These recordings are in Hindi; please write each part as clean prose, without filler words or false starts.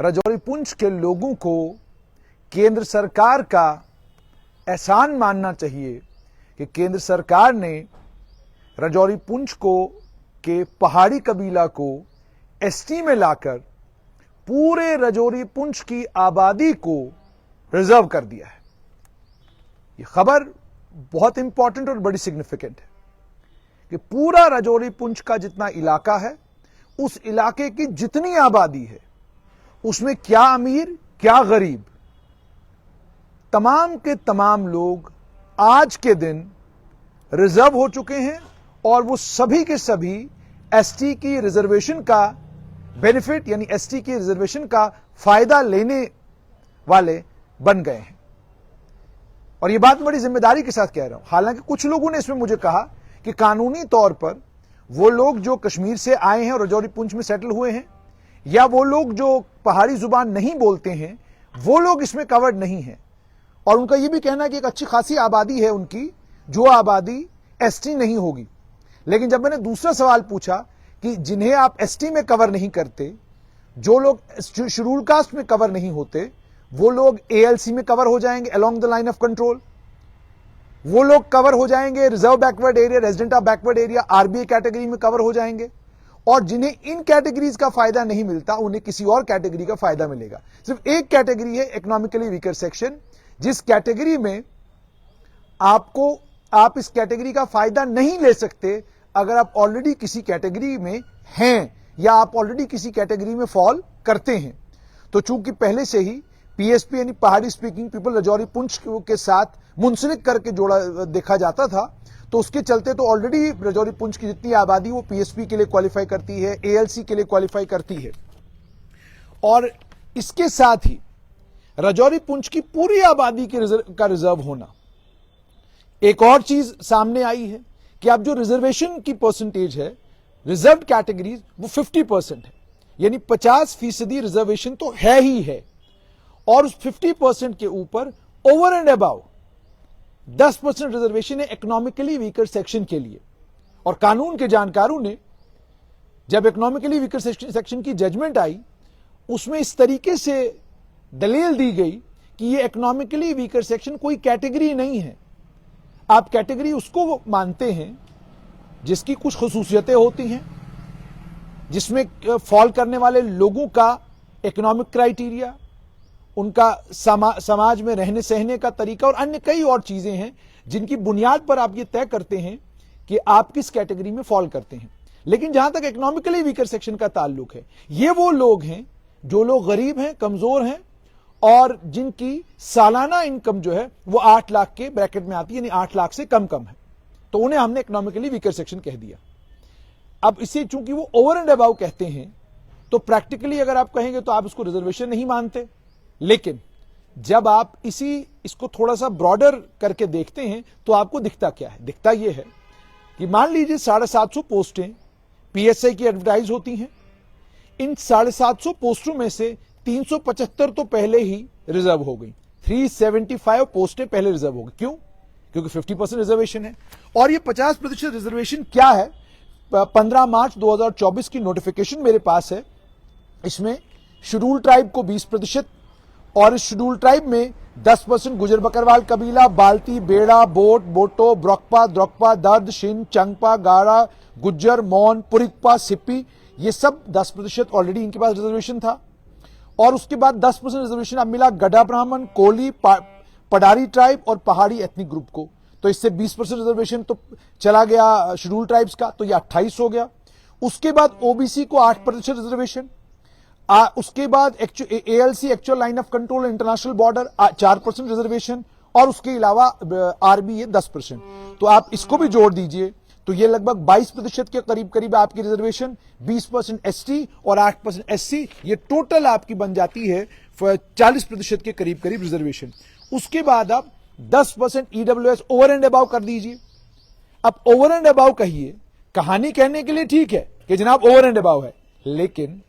राजौरी पुंछ के लोगों को केंद्र सरकार का एहसान मानना चाहिए कि केंद्र सरकार ने राजौरी पुंछ को के पहाड़ी कबीला को एसटी में लाकर पूरे राजौरी पुंछ की आबादी को रिजर्व कर दिया है। यह खबर बहुत इंपॉर्टेंट और बड़ी सिग्निफिकेंट है कि पूरा राजौरी पुंछ का जितना इलाका है, उस इलाके की जितनी आबादी है, उसमें क्या अमीर क्या गरीब, तमाम के तमाम लोग आज के दिन रिजर्व हो चुके हैं और वो सभी के सभी एसटी की रिजर्वेशन का बेनिफिट यानी एसटी की रिजर्वेशन का फायदा लेने वाले बन गए हैं। और ये बात बड़ी जिम्मेदारी के साथ कह रहा हूं। हालांकि कुछ लोगों ने इसमें मुझे कहा कि कानूनी तौर पर वो लोग जो कश्मीर से आए हैं और राजौरी पुंछ में सेटल हुए हैं, या वो लोग जो पहाड़ी जुबान नहीं बोलते हैं, वो लोग इसमें कवर्ड नहीं हैं। और उनका यह भी कहना है कि एक अच्छी खासी आबादी है उनकी, जो आबादी एसटी नहीं होगी। लेकिन जब मैंने दूसरा सवाल पूछा कि जिन्हें आप एसटी में कवर नहीं करते, जो लोग शेड्यूल कास्ट में कवर नहीं होते, वो लोग एएलसी में कवर हो जाएंगे along the line of control, वो लोग कवर हो जाएंगे reserve backward area, resident of backward area, RBA category में कवर हो जाएंगे। और जिन्हें इन कैटेगरीज का फायदा नहीं मिलता, उन्हें किसी और कैटेगरी का फायदा मिलेगा। सिर्फ एक कैटेगरी है इकोनॉमिकली वीकर सेक्शन, जिस कैटेगरी में आप इस कैटेगरी का फायदा नहीं ले सकते अगर आप ऑलरेडी किसी कैटेगरी में हैं या आप ऑलरेडी किसी कैटेगरी में फॉल करते हैं। तो चूंकि पहले से ही पीएसपी यानी पहाड़ी स्पीकिंग पीपल राजौरी पुंछ के साथ मुंसलिक करके जोड़ा देखा जाता था, तो उसके चलते तो ऑलरेडी राजौरी पुंछ की जितनी आबादी वो पीएसपी के लिए क्वालिफाई करती है, एएलसी के लिए क्वालिफाई करती है। और इसके साथ ही राजौरी पुंछ की पूरी आबादी का रिजर्व होना, एक और चीज सामने आई है कि अब जो रिजर्वेशन की परसेंटेज है रिजर्व कैटेगरीज, वो 50% है, यानी 50% रिजर्वेशन तो है ही है। और उस 50% के ऊपर ओवर एंड अबाउ 10% रिजर्वेशन है इकोनॉमिकली वीकर सेक्शन के लिए। और कानून के जानकारों ने जब इकोनॉमिकली वीकर सेक्शन की जजमेंट आई, उसमें इस तरीके से दलील दी गई कि ये इकोनॉमिकली वीकर सेक्शन कोई कैटेगरी नहीं है। आप कैटेगरी उसको मानते हैं जिसकी कुछ खुसूसियतें होती हैं, जिसमें फॉल करने वाले लोगों का इकोनॉमिक क्राइटेरिया, उनका समाज में रहने सहने का तरीका और अन्य कई और चीजें हैं जिनकी बुनियाद पर आप ये तय करते हैं कि आप किस कैटेगरी में फॉल करते हैं। लेकिन जहां तक इकोनॉमिकली वीकर सेक्शन का ताल्लुक है, ये वो लोग हैं जो लोग गरीब हैं, कमजोर हैं और जिनकी सालाना इनकम जो है वो 8 लाख के ब्रैकेट में आती है, यानी 8 लाख से कम है, तो उन्हें हमने इकोनॉमिकली वीकर सेक्शन कह दिया। अब इसे चूंकि वो ओवर एंड अबाउ कहते हैं, तो प्रैक्टिकली अगर आप कहेंगे तो आप इसको रिजर्वेशन नहीं मानते। लेकिन जब आप इसको थोड़ा सा ब्रॉडर करके देखते हैं तो आपको दिखता क्या है? दिखता यह है कि मान लीजिए 750 पोस्टें पीएसआई की एडवर्टाइज होती हैं। इन 750 पोस्टों में से 375 तो पहले ही रिजर्व हो गई, 375 पोस्टें पहले रिजर्व हो गई। क्यों? क्योंकि 50% रिजर्वेशन है। और ये 50% रिजर्वेशन क्या है? 15 मार्च 2024 की नोटिफिकेशन मेरे पास है। इसमें शेड्यूल ट्राइब को 20% और इस शेड्यूल ट्राइब में 10% गुजर बकरवाल कबीला, बाल्ती, बेड़ा, बोट, बोटो, ब्रोकपा, द्रोकपा, दर्द, शिन, चंगपा, गाड़ा, गुज्जर, मौन, पुरिकपा, सिप्पी, ये सब 10% ऑलरेडी इनके पास रिजर्वेशन था। और उसके बाद 10% रिजर्वेशन अब मिला गड्ढा ब्राह्मण, कोली, पडारी ट्राइब और पहाड़ी एथनिक ग्रुप को। तो इससे 20% रिजर्वेशन तो चला गया शेड्यूल ट्राइब्स का, तो ये 28 हो गया। उसके बाद ओबीसी को 8% रिजर्वेशन, उसके बाद ALC actual line of control international border 4% reservation, और उसके अलावा आरबीए 10%। तो आप इसको भी जोड़ दीजिए तो ये लगभग 22% के करीब करीब आपकी रिजर्वेशन, 20% एसटी और 8% एससी, ये टोटल आपकी बन जाती है 40% के करीब करीब रिजर्वेशन। उसके बाद आप 10% ईडब्ल्यूएस ओवर एंड अबाउ कर दीजिए। अब ओवर एंड अबाउ कहिए, कहानी कहने के लिए ठीक है कि जनाब ओवर एंड अबाउ है, लेकिन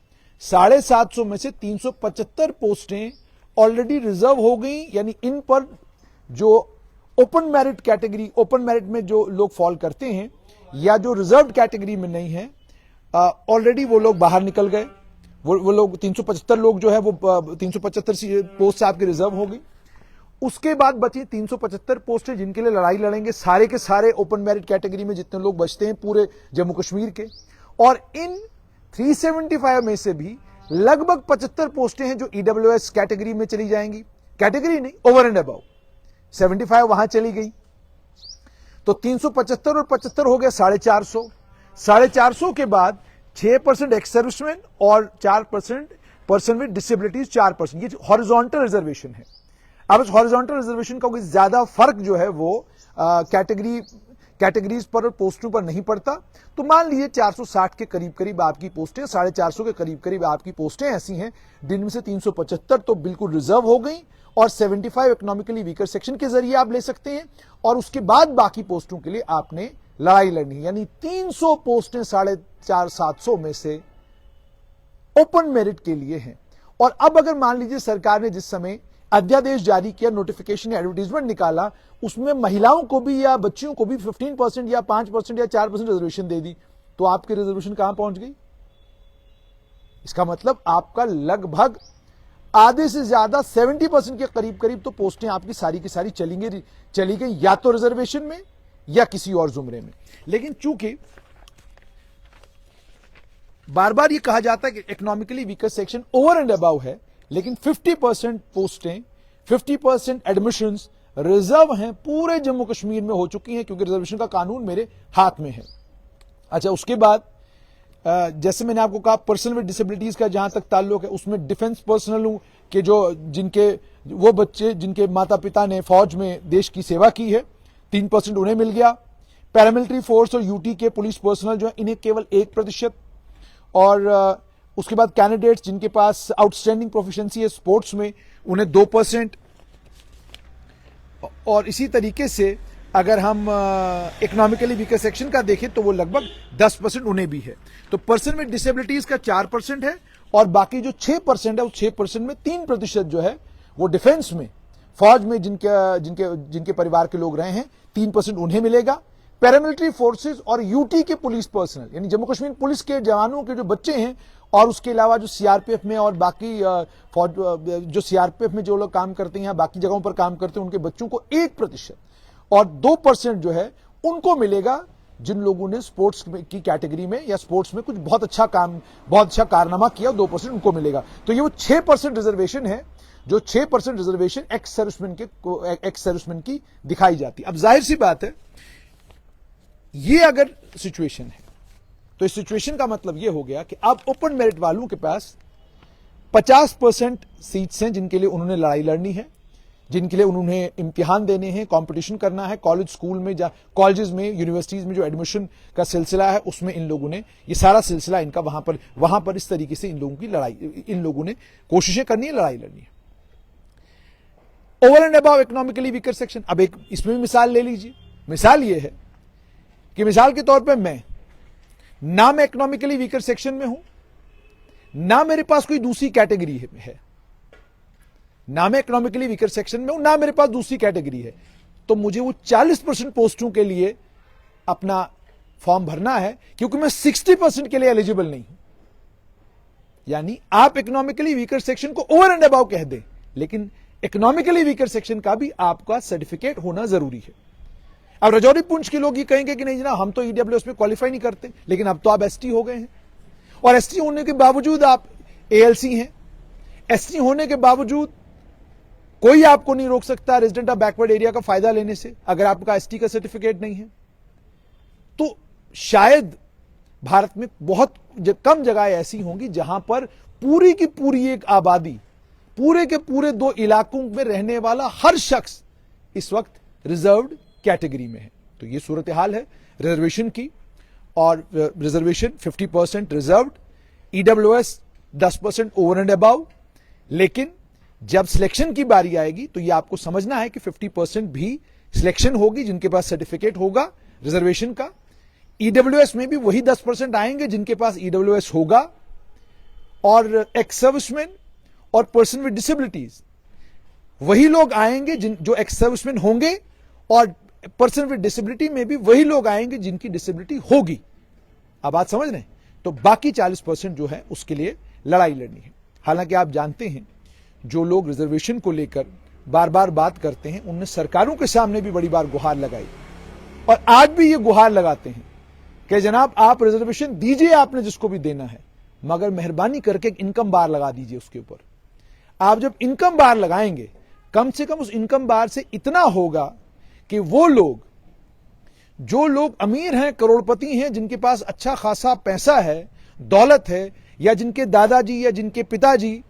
750 में से 375 पोस्टें ऑलरेडी रिजर्व हो गई, यानी इन पर जो open merit category, open merit में जो लोग फॉल करते हैं या जो रिजर्व कैटेगरी में नहीं है, ऑलरेडी वो लोग बाहर निकल गए। वो लोग 375 लोग जो है वो 375 पोस्ट आपके रिजर्व होगी। उसके बाद बची 375 पोस्टें जिनके लिए लड़ाई लड़ेंगे सारे के सारे ओपन मेरिट कैटेगरी में जितने लोग बचते हैं पूरे जम्मू कश्मीर के। और इन 375 में से भी लगभग 75 पोस्टें हैं जो ईडब्ल्यूएस कैटेगरी में चली जाएंगी, कैटेगरी नहीं, ओवर एंड अबव 75 वहां चली गई। तो 375 और 75 हो गया 450। 450 के बाद 6% एक्स सर्विसमैन और 4% पर्सन विद डिसेबिलिटीज 4%, ये हॉरिजॉन्टल रिजर्वेशन है। अब इस हॉरिजॉन्टल रिजर्वेशन का कोई ज्यादा फर्क जो है वो कैटेगरीज पर और पोस्टों पर नहीं पड़ता। तो मान लीजिए 460 के करीब करीब आपकी पोस्टें, 450 के करीब करीब आपकी पोस्टें ऐसी हैं जिनमें से 375 तो बिल्कुल रिजर्व हो गई और 75 इकोनॉमिकली वीकर सेक्शन के जरिए आप ले सकते हैं और उसके बाद बाकी पोस्टों के लिए आपने लड़ाई लड़नी है। यानी 300 पोस्टें 450-700 में से ओपन मेरिट के लिए हैं। और अब अगर मान लीजिए सरकार ने जिस समय अध्यादेश जारी किया, नोटिफिकेशन या एडवर्टीजमेंट निकाला, उसमें महिलाओं को भी या बच्चियों को भी 15% या 5% या 4% रिजर्वेशन दे दी, तो आपकी रिजर्वेशन कहां पहुंच गई? इसका मतलब आपका लगभग आधे से ज्यादा 70% के करीब करीब तो पोस्टें आपकी सारी की सारी चली गई या तो रिजर्वेशन में या किसी और जुमरे में। लेकिन चूंकि बार बार ये कहा जाता है कि economically weaker section over and above है, लेकिन 50% पोस्टें, 50% एडमिशंस रिजर्व हैं पूरे जम्मू कश्मीर में हो चुकी हैं क्योंकि रिजर्वेशन का कानून मेरे हाथ में है। अच्छा, उसके बाद जैसे मैंने आपको कहा पर्सन विद डिसेबिलिटीज का जहां तक ताल्लुक है, उसमें डिफेंस पर्सनल के वो बच्चे जिनके माता पिता ने फौज में देश की सेवा की है, 3% उन्हें मिल गया। पैरामिलिट्री फोर्स और यूटी के पुलिस पर्सनल जो है इन्हें केवल 1%। और उसके बाद कैंडिडेट्स जिनके पास आउटस्टैंडिंग प्रोफिशिएंसी है स्पोर्ट्स में, उन्हें 2%। और इसी तरीके से अगर हम इकोनॉमिकली वीकर सेक्शन का देखें तो वो लगभग 10% उन्हें भी है। तो पर्सन विद डिसेबिलिटीज का 4% है और बाकी जो 6% है उस 6% में 3% जो है वो डिफेंस में, फौज में जिनके परिवार के लोग रहे हैं, 3% उन्हें मिलेगा। पैरामिलिट्री फोर्सेस और यूटी के पुलिस पर्सनल यानी जम्मू कश्मीर पुलिस के जवानों के जो बच्चे हैं और उसके अलावा जो सीआरपीएफ में और बाकी फौज जो सीआरपीएफ में जो लोग काम करते हैं, बाकी जगहों पर काम करते हैं, उनके बच्चों को 1% और 2% जो है उनको मिलेगा जिन लोगों ने स्पोर्ट्स की कैटेगरी में या स्पोर्ट्स में कुछ बहुत अच्छा कारनामा किया, 2% उनको मिलेगा। तो ये वो 6% रिजर्वेशन है, जो 6% रिजर्वेशन एक्स सर्विसमैन की दिखाई जाती है। अब जाहिर सी बात है, ये अगर सिचुएशन है तो इस सिचुएशन का मतलब यह हो गया कि अब ओपन मेरिट वालों के पास 50% सीट्स हैं जिनके लिए उन्होंने लड़ाई लड़नी है, जिनके लिए उन्होंने इम्तिहान देने हैं, कंपटीशन करना है। कॉलेज स्कूल में, कॉलेजेस में, यूनिवर्सिटीज में जो एडमिशन का सिलसिला है उसमें इन लोगों ने ये सारा सिलसिला इनका वहां पर इस तरीके से इन लोगों ने कोशिशें करनी है, लड़ाई लड़नी है। Over and above economically weaker section, अब एक इसमें भी मिसाल ले लीजिए। मिसाल ये है कि मिसाल के तौर पर मैं इकोनॉमिकली वीकर सेक्शन में हूं, ना मेरे पास कोई दूसरी कैटेगरी है, ना मैं इकोनॉमिकली वीकर सेक्शन में हूं, ना मेरे पास दूसरी कैटेगरी है, तो मुझे वो 40% पोस्टों के लिए अपना फॉर्म भरना है क्योंकि मैं 60% के लिए एलिजिबल नहीं हूं। यानी आप इकोनॉमिकली वीकर सेक्शन को ओवर एंड अबव कह दें, लेकिन इकोनॉमिकली वीकर सेक्शन का भी आपका सर्टिफिकेट होना जरूरी है। अब राजौरी पुंछ के लोग ये कहेंगे कि नहीं जनाब, हम तो ईडब्ल्यूएस में क्वालिफाई नहीं करते, लेकिन अब तो आप एसटी हो गए हैं और एसटी होने के बावजूद आप एएलसी हैं। एसटी होने के बावजूद कोई आपको नहीं रोक सकता रेजिडेंट ऑफ बैकवर्ड एरिया का फायदा लेने से अगर आपका एसटी का सर्टिफिकेट नहीं है। तो शायद भारत में बहुत कम जगह ऐसी होंगी जहां पर पूरी की पूरी एक आबादी, पूरे के पूरे 2 इलाकों में रहने वाला हर शख्स इस वक्त रिजर्व्ड कैटेगरी में है। तो ये सूरत हाल है रिजर्वेशन की। और reservation 50% reserved, EWS 10% over and above. लेकिन जब सिलेक्शन की बारी आएगी तो ये आपको समझना है कि 50% भी सिलेक्शन होगी जिनके पास सर्टिफिकेट होगा रिजर्वेशन का। ईडब्ल्यूएस में भी वही 10% आएंगे जिनके पास ईडब्ल्यूएस होगा। और एक्स सर्विसमैन और पर्सन विद डिसेबिलिटीज वही लोग आएंगे जो एक्स सर्विसमैन होंगे, और पर्सन विद डिसेबिलिटी में भी वही लोग आएंगे जिनकी डिसेबिलिटी होगी। अब बात समझ रहे हैं? तो बाकी 40% जो है उसके लिए लड़ाई लड़नी है। हालांकि आप जानते हैं जो लोग रिजर्वेशन को लेकर बार बार बात करते हैं उनने सरकारों के सामने भी बड़ी बार गुहार लगाई और आज भी ये गुहार लगाते हैं कि जनाब आप रिजर्वेशन दीजिए, आपने जिसको भी देना है, मगर मेहरबानी करके एक इनकम बार लगा दीजिए उसके ऊपर। आप जब इनकम बार लगाएंगे कम से कम उस इनकम बार से इतना होगा कि वो लोग जो लोग अमीर हैं, करोड़पति हैं, जिनके पास अच्छा खासा पैसा है, दौलत है, या जिनके दादाजी या जिनके पिताजी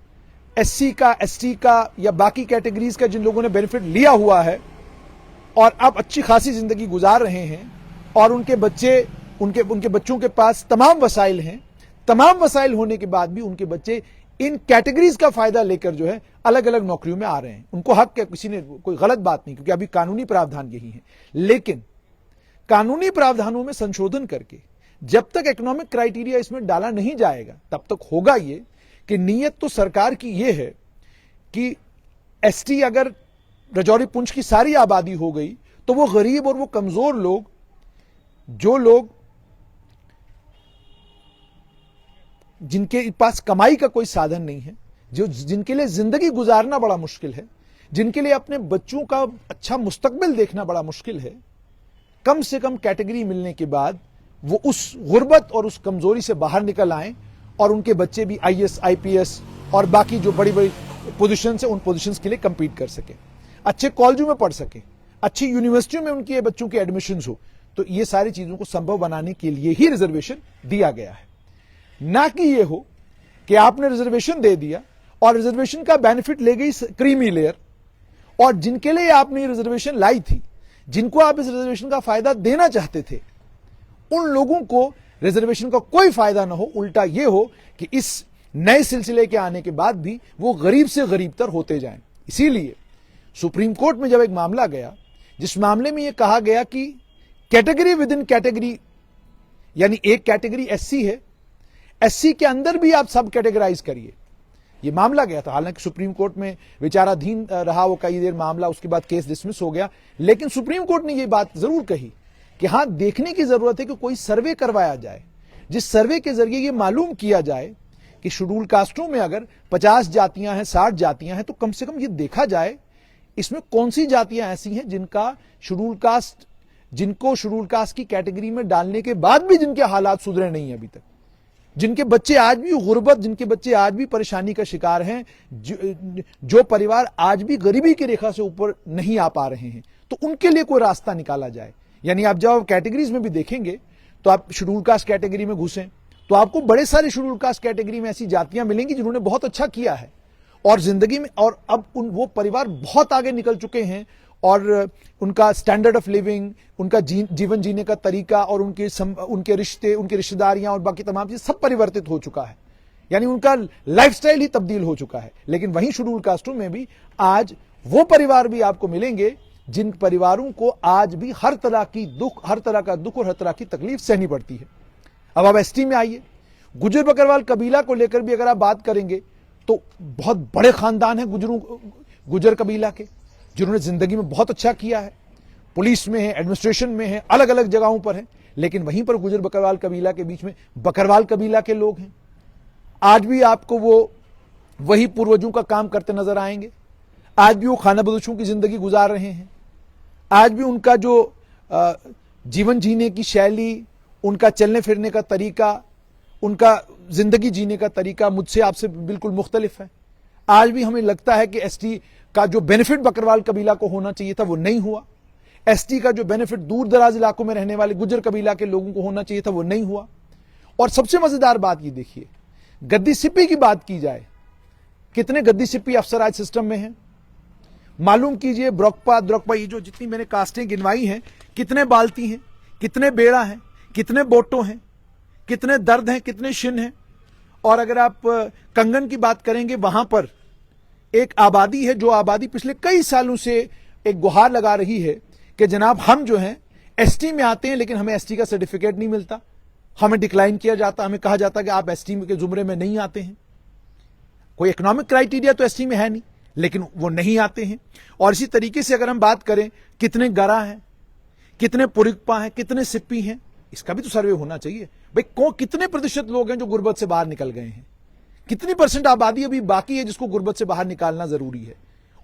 एससी का, एसटी का या बाकी कैटेगरीज का जिन लोगों ने बेनिफिट लिया हुआ है और अब अच्छी खासी जिंदगी गुजार रहे हैं और उनके बच्चों के पास तमाम वसाइल हैं, तमाम वसाइल होने के बाद भी उनके बच्चे इन कैटेगरीज का फायदा लेकर जो है अलग अलग नौकरियों में आ रहे हैं। उनको हक है, किसी ने कोई गलत बात नहीं, क्योंकि अभी कानूनी प्रावधान यही है। लेकिन कानूनी प्रावधानों में संशोधन करके जब तक इकोनॉमिक क्राइटेरिया इसमें डाला नहीं जाएगा तब तक होगा ये कि नीयत तो सरकार की ये है कि एसटी अगर राजौरी पुंछ की सारी आबादी हो गई तो वो गरीब और वो कमजोर लोग, जो लोग जिनके पास कमाई का कोई साधन नहीं है, जो जिनके लिए जिंदगी गुजारना बड़ा मुश्किल है, जिनके लिए अपने बच्चों का अच्छा मुस्तकबिल देखना बड़ा मुश्किल है, कम से कम कैटेगरी मिलने के बाद वो उस गुर्बत और उस कमजोरी से बाहर निकल आए और उनके बच्चे भी आईएएस, आईपीएस और बाकी जो बड़ी बड़ी पोजीशंस है उन पोजीशंस के लिए कंपीट कर सके, अच्छे कॉलेजों में पढ़ सके, अच्छी यूनिवर्सिटियों में उनके बच्चों के एडमिशन हो। तो ये सारी चीजों को संभव बनाने के लिए ही रिजर्वेशन दिया गया है, ना कि ये हो कि आपने रिजर्वेशन दे दिया और रिजर्वेशन का बेनिफिट ले गई क्रीमी लेयर, और जिनके लिए आपने रिजर्वेशन लाई थी, जिनको आप इस रिजर्वेशन का फायदा देना चाहते थे, उन लोगों को रिजर्वेशन का कोई फायदा ना हो, उल्टा यह हो कि इस नए सिलसिले के आने के बाद भी वो गरीब से गरीबतर होते जाएं। इसीलिए सुप्रीम कोर्ट में जब एक मामला गया, जिस मामले में यह कहा गया कि कैटेगरी विद इन कैटेगरी, यानी एक कैटेगरी एससी है, एससी के अंदर भी आप सब कैटेगराइज करिए, यह मामला गया था। हालांकि सुप्रीम कोर्ट में विचाराधीन रहा वो कई देर मामला, उसके बाद केस डिसमिस हो गया, लेकिन सुप्रीम कोर्ट ने यह बात जरूर कही कि हां, देखने की जरूरत है कि कोई सर्वे करवाया जाए, जिस सर्वे के जरिए यह मालूम किया जाए कि शेड्यूल कास्टों में अगर 50 जातियां हैं, 60 जातियां हैं, तो कम से कम यह देखा जाए इसमें कौन सी जातियां ऐसी हैं जिनको शेड्यूल कास्ट की कैटेगरी में डालने के बाद भी जिनके हालात सुधरे नहीं है अभी तक, जिनके बच्चे आज भी गुर्बत, जिनके बच्चे आज भी परेशानी का शिकार हैं, जो परिवार आज भी गरीबी की रेखा से ऊपर नहीं आ पा रहे हैं, तो उनके लिए कोई रास्ता निकाला जाए। यानी आप जब कैटेगरीज में भी देखेंगे तो आप शेड्यूल कास्ट कैटेगरी में घुसें तो आपको बड़े सारे शेड्यूल कास्ट कैटेगरी में ऐसी जातियां मिलेंगी जिन्होंने बहुत अच्छा किया है और जिंदगी में, और अब वो परिवार बहुत आगे निकल चुके हैं और उनका स्टैंडर्ड ऑफ लिविंग, उनका जीवन जीने का तरीका और उनके रिश्ते, उनकी रिश्तेदारियां और बाकी तमाम चीज सब परिवर्तित हो चुका है, यानी उनका लाइफस्टाइल ही तब्दील हो चुका है। लेकिन वहीं शेड्यूल कास्टों में भी आज वो परिवार भी आपको मिलेंगे जिन परिवारों को आज भी हर तरह का दुख और हर तरह की तकलीफ सहनी पड़ती है। अब आप एसटी में आइए, गुजर बकरवाल कबीला को लेकर भी अगर आप बात करेंगे तो बहुत बड़े खानदान है गुजर कबीला के, जिन्होंने जिंदगी में बहुत अच्छा किया है, पुलिस में है, एडमिनिस्ट्रेशन में है, अलग अलग जगहों पर है। लेकिन वहीं पर गुजर बकरवाल कबीला के बीच में बकरवाल कबीला के लोग हैं, आज भी आपको वो वही पूर्वजों का काम करते नजर आएंगे, आज भी वो खानाबदोशों की जिंदगी गुजार रहे हैं, आज भी उनका जो जीवन जीने की शैली, उनका चलने फिरने का तरीका, उनका जिंदगी जीने का तरीका मुझसे आपसे बिल्कुल मुख्तलिफ है। आज भी हमें लगता है कि एसटी का जो बेनिफिट बकरवाल कबीला को होना चाहिए था वो नहीं हुआ, एसटी का जो बेनिफिट दूर दराज इलाकों में रहने वाले गुजर कबीला के लोगों को होना चाहिए था वो नहीं हुआ। और सबसे मजेदार बात ये देखिए, गद्दी सिप्पी की बात की जाए, कितने गद्दी सिप्पी अफसर आज सिस्टम में हैं मालूम कीजिए। द्रोकपा ये जो जितनी मैंने कास्टें गिनवाई हैं, कितने बाल्टी हैं, कितने बेड़ा हैं, कितने बोटो हैं, कितने दर्द हैं, कितने शिन हैं। और अगर आप कंगन की बात करेंगे, वहां पर एक आबादी है जो आबादी पिछले कई सालों से एक गुहार लगा रही है कि जनाब हम जो हैं एसटी में आते हैं लेकिन हमें एसटी का सर्टिफिकेट नहीं मिलता, हमें डिक्लाइन किया जाता, हमें कहा जाता कि आप एसटी के जुमरे में नहीं आते हैं। कोई इकोनॉमिक क्राइटेरिया तो एसटी में है नहीं, लेकिन वो नहीं आते हैं। और इसी तरीके से अगर हम बात करें कितने गरा हैं, कितने पुरिकपा हैं, कितने सिप्पी हैं, इसका भी तो सर्वे होना चाहिए भाई। कितने प्रतिशत लोग हैं जो गुर्बत से बाहर निकल गए हैं, कितनी परसेंट आबादी अभी बाकी है जिसको गुर्बत से बाहर निकालना जरूरी है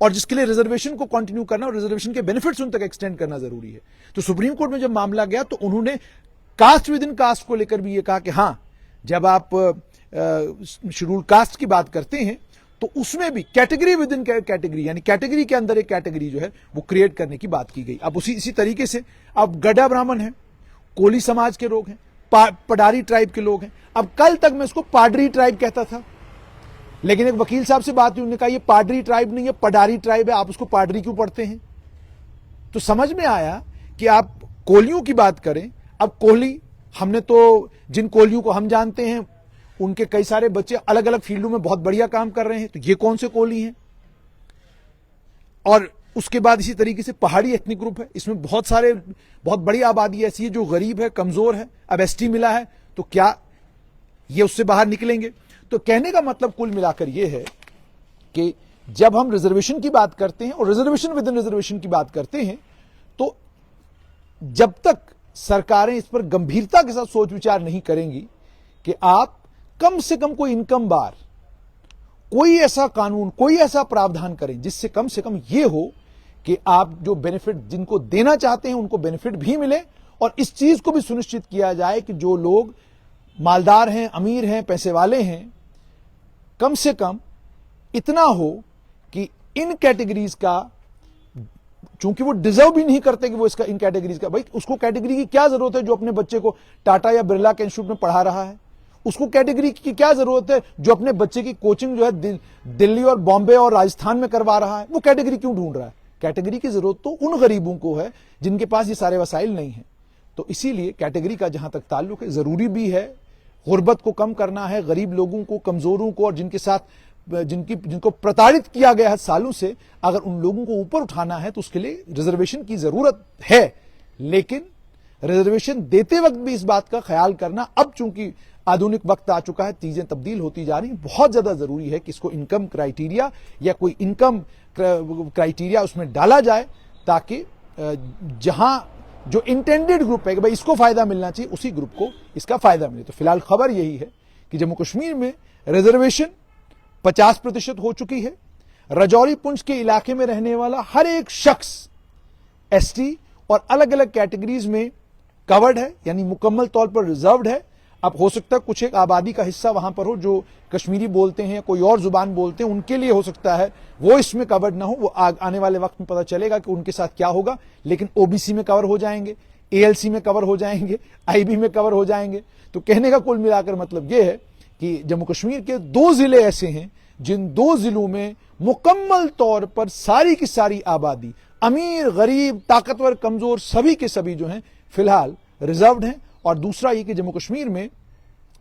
और जिसके लिए रिजर्वेशन को कंटिन्यू करना और रिजर्वेशन के बेनिफिट्स उन तक एक्सटेंड करना जरूरी है। तो सुप्रीम कोर्ट में जब मामला गया तो उन्होंने कास्ट विद इन कास्ट को लेकर भी यह कहा कि हां, जब आप शेड्यूल्ड कास्ट की बात करते हैं तो उसमें भी कैटेगरी विद इन कैटेगरी, यानी कैटेगरी के अंदर एक कैटेगरी जो है वो क्रिएट करने की बात की गई। अब इसी तरीके से अब गड्ढा ब्राह्मण है, कोली समाज के लोग हैं, पडारी ट्राइब के लोग हैं। अब कल तक मैं इसको पाडरी ट्राइब कहता था, लेकिन एक वकील साहब से बात हुई, उन्होंने कहा ये पाडरी ट्राइब नहीं है, पडारी ट्राइब है, आप उसको पाडरी क्यों पढ़ते हैं? तो समझ में आया कि आप कोलियों की बात करें। अब कोहली, हमने तो जिन कोहलियों को हम जानते हैं उनके कई सारे बच्चे अलग अलग फील्डों में बहुत बढ़िया काम कर रहे हैं, तो ये कौन से कोहली हैं? और उसके बाद इसी तरीके से पहाड़ी एथनिक ग्रुप है, इसमें बहुत बड़ी आबादी ऐसी है जो गरीब है, कमजोर है। अब एसटी मिला है तो क्या ये उससे बाहर निकलेंगे? तो कहने का मतलब कुल मिलाकर यह है कि जब हम रिजर्वेशन की बात करते हैं और रिजर्वेशन विद इन रिजर्वेशन की बात करते हैं, तो जब तक सरकारें इस पर गंभीरता के साथ सोच विचार नहीं करेंगी कि आप कम से कम कोई इनकम बार, कोई ऐसा कानून, कोई ऐसा प्रावधान करें जिससे कम से कम यह हो कि आप जो बेनिफिट जिनको देना चाहते हैं उनको बेनिफिट भी मिले, और इस चीज को भी सुनिश्चित किया जाए कि जो लोग मालदार हैं, अमीर हैं, पैसे वाले हैं, कम से कम इतना हो कि इन कैटेगरीज का, चूंकि वो डिजर्व भी नहीं करते कि वो इसका इन कैटेगरीज का, भाई उसको कैटेगरी की क्या जरूरत है जो अपने बच्चे को टाटा या बिरला के इंस्टीट्यूट में पढ़ा रहा है? उसको कैटेगरी की क्या जरूरत है जो अपने बच्चे की कोचिंग जो है दिल्ली और बॉम्बे और राजस्थान में करवा रहा है? वो कैटेगरी क्यों ढूंढ रहा है? कैटेगरी की जरूरत तो उन गरीबों को है जिनके पास ये सारे वसाइल नहीं है। तो इसीलिए कैटेगरी का जहां तक ताल्लुक है, जरूरी भी है, गुर्बत को कम करना है, गरीब लोगों को, कमजोरों को, और जिनके साथ जिनको प्रताड़ित किया गया है सालों से, अगर उन लोगों को ऊपर उठाना है तो उसके लिए रिजर्वेशन की जरूरत है। लेकिन रिजर्वेशन देते वक्त भी इस बात का ख्याल करना, अब चूंकि आधुनिक वक्त आ चुका है, चीजें तब्दील होती जा रही हैं, बहुत ज्यादा जरूरी है कि इसको इनकम क्राइटेरिया या कोई इनकम क्राइटेरिया उसमें डाला जाए, ताकि जहां जो इंटेंडेड ग्रुप है कि भाई इसको फायदा मिलना चाहिए, उसी ग्रुप को इसका फायदा मिले। तो फिलहाल खबर यही है कि जम्मू कश्मीर में रिजर्वेशन 50% हो चुकी है। राजौरी पुंछ के इलाके में रहने वाला हर एक शख्स एसटी और अलग अलग कैटेगरीज में कवर्ड है, यानी मुकम्मल तौर पर रिजर्व्ड है। अब हो सकता है कुछ एक आबादी का हिस्सा वहां पर हो जो कश्मीरी बोलते हैं या कोई और जुबान बोलते हैं, उनके लिए हो सकता है वो इसमें कवर्ड ना हो। वो आने वाले वक्त में पता चलेगा कि उनके साथ क्या होगा, लेकिन ओबीसी में कवर हो जाएंगे, एएलसी में कवर हो जाएंगे, आईबी में कवर हो जाएंगे। तो कहने का कुल मिलाकर मतलब यह है कि जम्मू कश्मीर के 2 जिले ऐसे हैं जिन 2 जिलों में मुकम्मल तौर पर सारी की सारी आबादी, अमीर, गरीब, ताकतवर, कमजोर, सभी के सभी जो हैं फिलहाल रिजर्व्ड हैं। और दूसरा ये कि जम्मू कश्मीर में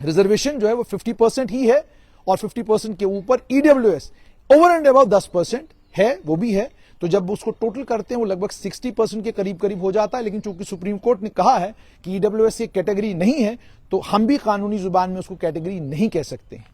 रिजर्वेशन जो है वो 50% ही है, और 50% के ऊपर ईडब्ल्यूएस ओवर एंड अबव 10% है, वो भी है। तो जब उसको टोटल करते हैं वो लगभग 60% के करीब करीब हो जाता है। लेकिन चूंकि सुप्रीम कोर्ट ने कहा है कि ईडब्ल्यूएस एक कैटेगरी नहीं है, तो हम भी कानूनी जुबान में उसको कैटेगरी नहीं कह सकते हैं।